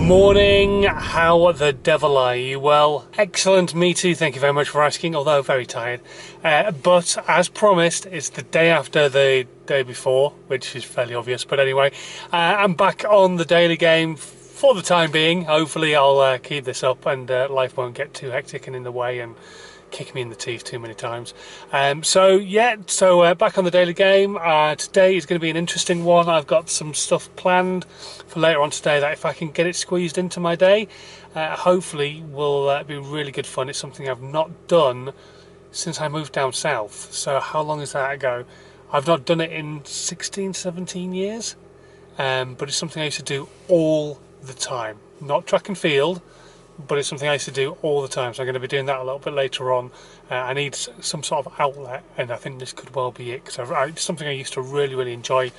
Morning, how the devil are you? Well, excellent, me too, thank you very much for asking, although very tired. But as promised, it's the day after the day before, which is fairly obvious, but anyway, I'm back on the daily game for the time being. Hopefully I'll keep this up and life won't get too hectic and in the way and kick me in the teeth too many times. So back on the daily game. Today is going to be an interesting one. I've got some stuff planned for later on today that if I can get it squeezed into my day, hopefully will be really good fun. It's something I've not done since I moved down south. So how long is that ago? I've not done it in 16, 17 years, but it's something I used to do all the time. Not track and field, but it's something I used to do all the time, so I'm going to be doing that a little bit later on. I need some sort of outlet, and I think this could well be it, because it's something I used to really enjoy.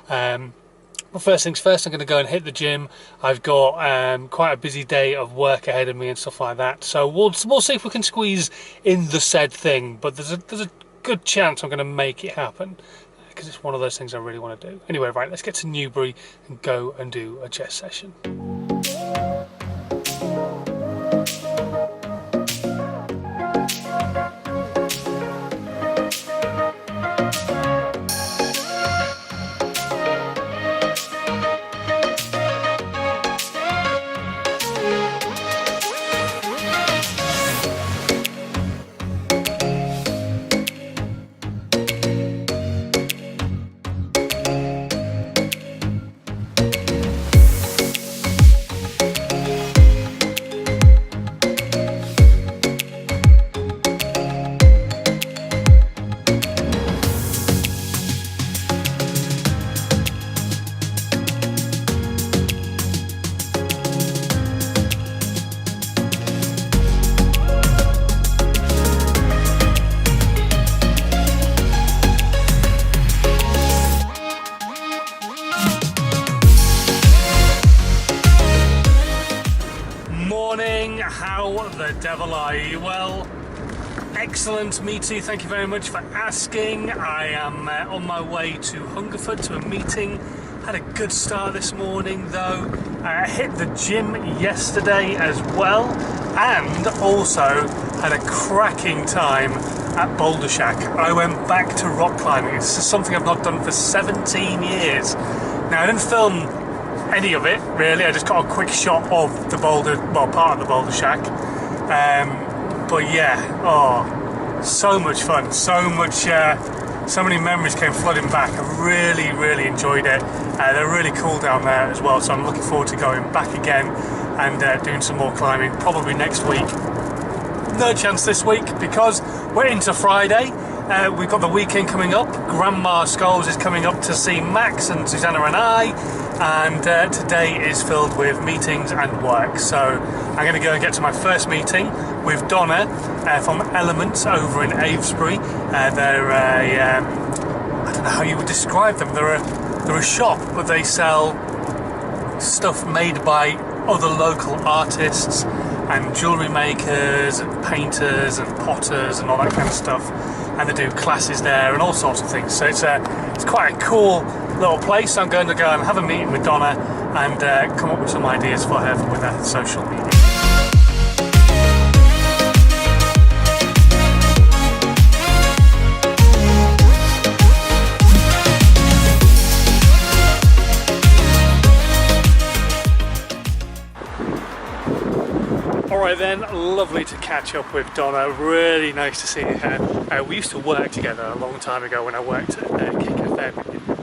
But first things first, I'm going to go and hit the gym. I've got quite a busy day of work ahead of me and stuff like that, so we'll see if we can squeeze in the said thing, but there's a good chance I'm going to make it happen, because it's one of those things I really want to do. Anyway, right, let's get to Newbury and go and do a chest session. How the devil are you? Well, excellent, me too, thank you very much for asking. I am on my way to Hungerford to a meeting. Had a good start this morning though. I hit the gym yesterday as well, and also had a cracking time at Boulder Shack. I went back to rock climbing. This is something I've not done for 17 years. Now, I didn't film any of it really, I just got a quick shot of the boulder, well, part of the Boulder Shack, but yeah, oh, so much fun, so many memories came flooding back. I really enjoyed it. They're really cool down there as well, so I'm looking forward to going back again and doing some more climbing, probably next week. No chance this week because we're into Friday. We've got the weekend coming up. Grandma Scholes is coming up to see Max and Susanna and I, and today is filled with meetings and work. So I'm going to go and get to my first meeting with Donna from Elements over in Avesbury. They're I don't know how you would describe them. They're a shop, but they sell stuff made by other local artists and jewellery makers and painters and potters and all that kind of stuff, and they do classes there and all sorts of things. So it's quite a cool little place. I'm going to go and have a meeting with Donna and come up with some ideas for her with her social media. Alright then, lovely to catch up with Donna, really nice to see her. We used to work together a long time ago when I worked at Kick FM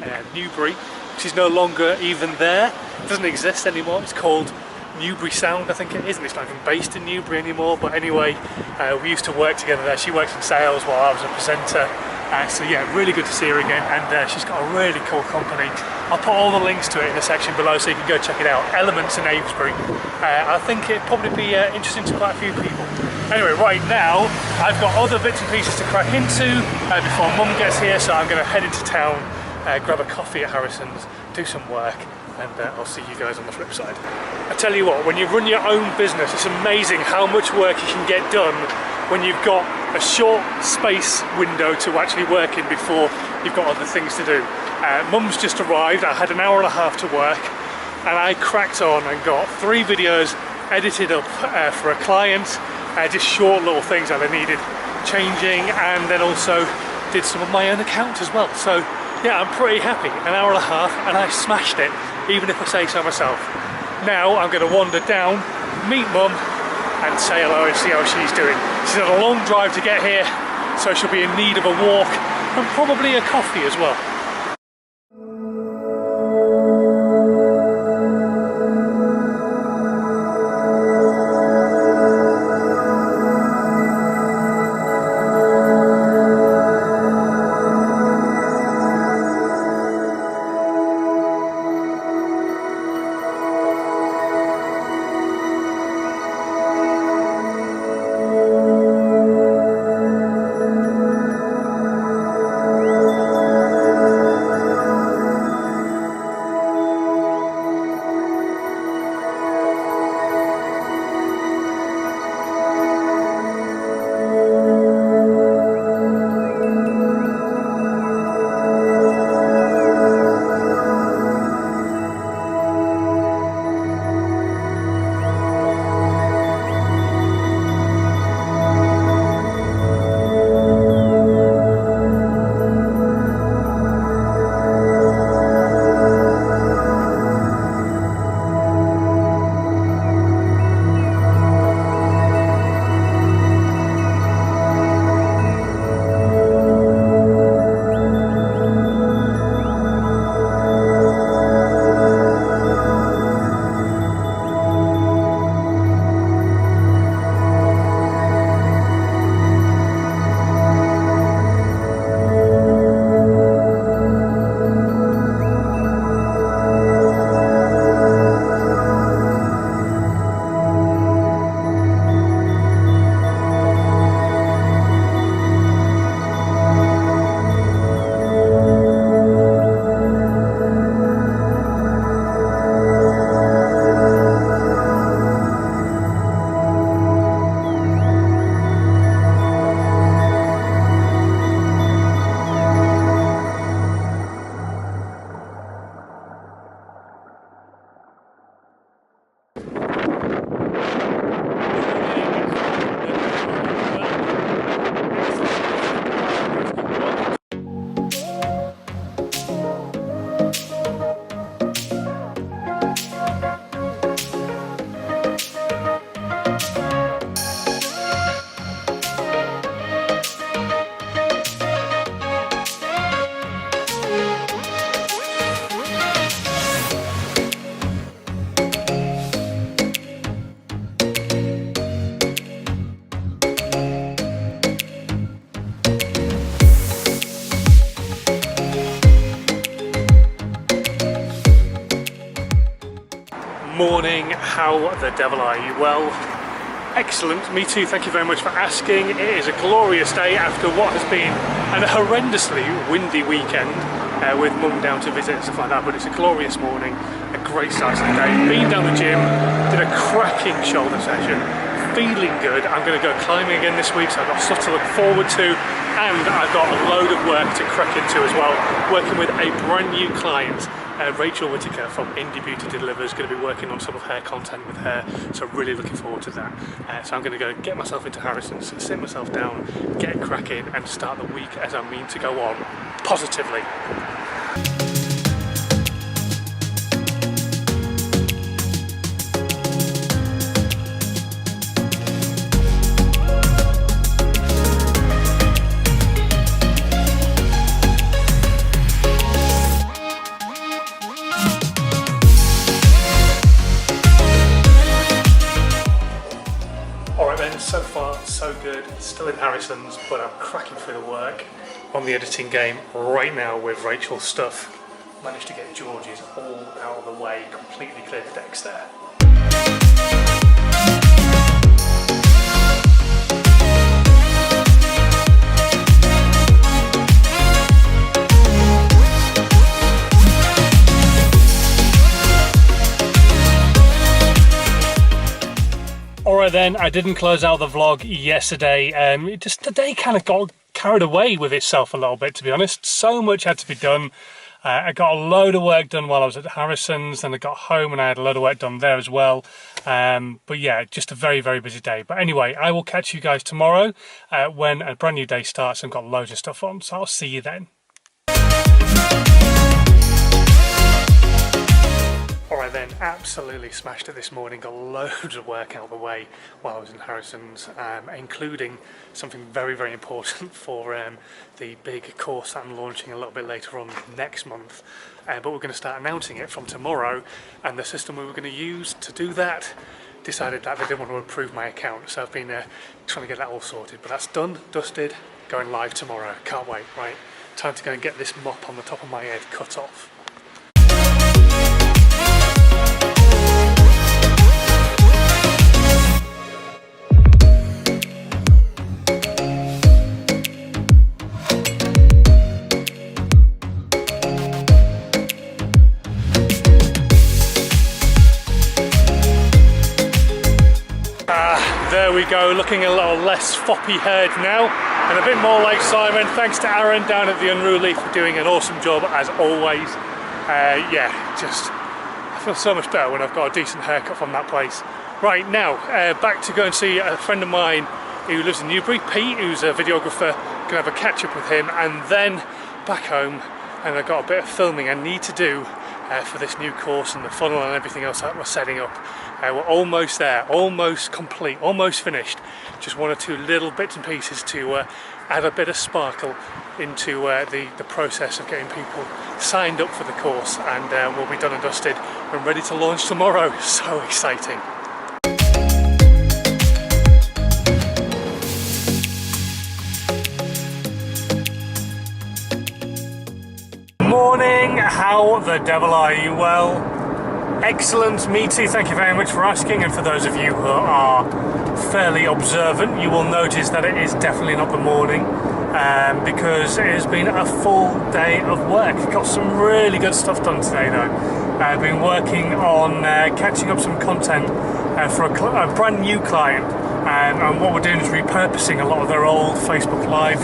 in Newbury, which is no longer even there, it doesn't exist anymore. It's called Newbury Sound, I think it is, and it's not even based in Newbury anymore, but anyway, we used to work together there. She works in sales while I was a presenter. So yeah, really good to see her again, and she's got a really cool company. I'll put all the links to it in the section below so you can go check it out. Elements in Avesbury. I think it'd probably be interesting to quite a few people. Anyway, right now I've got other bits and pieces to crack into before Mum gets here, so I'm going to head into town, grab a coffee at Harrison's, do some work, and I'll see you guys on the flip side. I tell you what, when you run your own business, it's amazing how much work you can get done when you've got a short space window to actually work in before you've got other things to do. Mum's just arrived. I had an hour and a half to work, and I cracked on and got 3 videos edited up for a client, just short little things that I needed changing, and then also did some of my own account as well. So yeah, I'm pretty happy. An hour and a half and I smashed it, even if I say so myself. Now I'm going to wander down, meet Mum and say hello and see how she's doing. She's had a long drive to get here, so she'll be in need of a walk and probably a coffee as well. Morning, how the devil are you? Well, excellent, me too, thank you very much for asking. It is a glorious day after what has been a horrendously windy weekend with Mum down to visit and stuff like that, but it's a glorious morning, a great start to the day. Been down the gym, did a cracking shoulder session, feeling good. I'm going to go climbing again this week, so I've got stuff to look forward to, and I've got a load of work to crack into as well, working with a brand new client. Rachel Whitaker from Indie Beauty Delivers, going to be working on some of her content with her, so really looking forward to that. So I'm going to go get myself into Harrison's, sit myself down, get cracking and start the week as I mean to go on, positively. So far, so good. Still in Harrison's, but I'm cracking through the work on the editing game right now with Rachel's stuff. Managed to get George's all out of the way, completely cleared the decks there. Alright then, I didn't close out the vlog yesterday. Just the day kind of got carried away with itself a little bit, to be honest. So much had to be done. I got a load of work done while I was at Harrison's, then I got home and I had a load of work done there as well. But yeah, just a very, very busy day. But anyway, I will catch you guys tomorrow when a brand new day starts and got loads of stuff on. So I'll see you then. Alright then, absolutely smashed it this morning, got loads of work out of the way while I was in Harrison's, including something very, very important for the big course that I'm launching a little bit later on next month. But we're going to start announcing it from tomorrow, and the system we were going to use to do that decided that they didn't want to approve my account, so I've been trying to get that all sorted. But that's done, dusted, going live tomorrow. Can't wait. Right, time to go and get this mop on the top of my head cut off. There we go, looking a little less floppy haired now and a bit more like Simon. Thanks to Aaron down at the Unruly for doing an awesome job as always. Yeah, just I feel so much better when I've got a decent haircut from that place. Right, now back to go and see a friend of mine who lives in Newbury, Pete, who's a videographer. Gonna have a catch up with him and then back home, and I've got a bit of filming I need to do for this new course and the funnel and everything else that we're setting up. We're almost there, almost complete, almost finished. Just one or two little bits and pieces to add a bit of sparkle into the process of getting people signed up for the course, and we'll be done and dusted and ready to launch tomorrow. So exciting. Morning, how the devil are you? Well, excellent, me too, thank you very much for asking. And for those of you who are fairly observant, you will notice that it is definitely not the morning, because it has been a full day of work. Got some really good stuff done today though. I've been working on catching up some content for a brand new client, and what we're doing is repurposing a lot of their old Facebook Live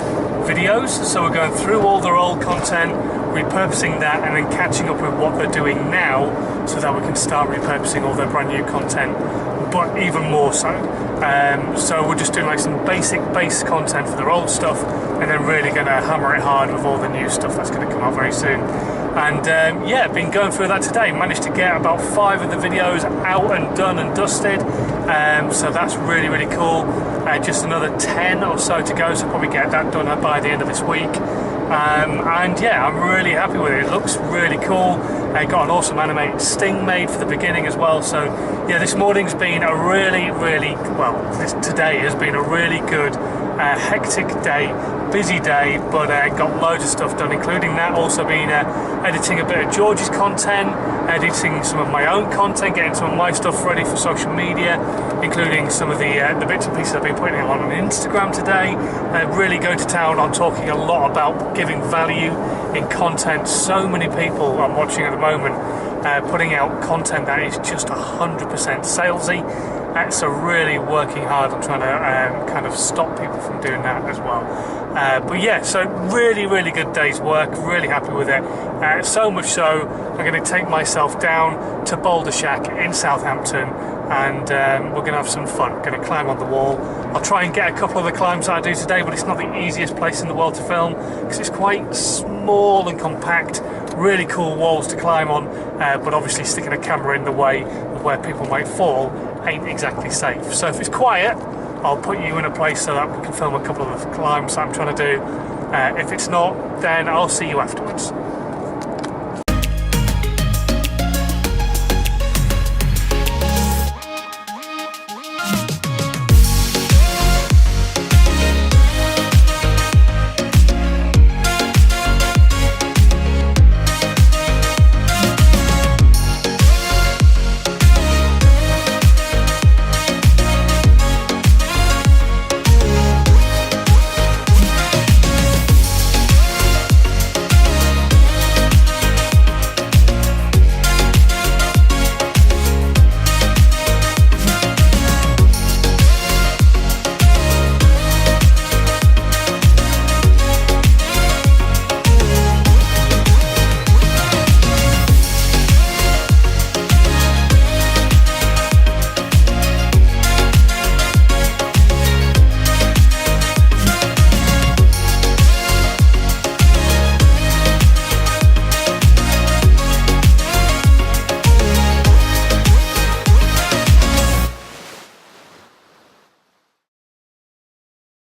videos. So we're going through all their old content, repurposing that, and then catching up with what they're doing now so that we can start repurposing all their brand new content, but even more so. So we're just doing like some basic base content for their old stuff, and then really going to hammer it hard with all the new stuff that's going to come out very soon. And yeah, been going through that today. Managed to get about 5 of the videos out and done and dusted, so that's really, really cool. Just another 10 or so to go, so probably get that done by the end of this week. And yeah, I'm really happy with it. It looks really cool. I got an awesome animated sting made for the beginning as well. So yeah, this morning's been a really, today has been a really good, hectic day, busy day, but got loads of stuff done, including that. Also been editing a bit of George's content, editing some of my own content, getting some of my stuff ready for social media, including some of the bits and pieces I've been putting on Instagram today. Really going to town on talking a lot about giving value in content. So many people I'm watching at the moment putting out content that is just 100% salesy. So really working hard on trying to kind of stop people from doing that as well. But yeah, so really, really good day's work, really happy with it. So much so, I'm going to take myself down to Boulder Shack in Southampton, and we're going to have some fun. Going to climb on the wall. I'll try and get a couple of the climbs that I do today, but it's not the easiest place in the world to film because it's quite small and compact. Really cool walls to climb on, but obviously sticking a camera in the way of where people might fall ain't exactly safe. So if it's quiet, I'll put you in a place so that we can film a couple of the climbs that I'm trying to do. If it's not, then I'll see you afterwards.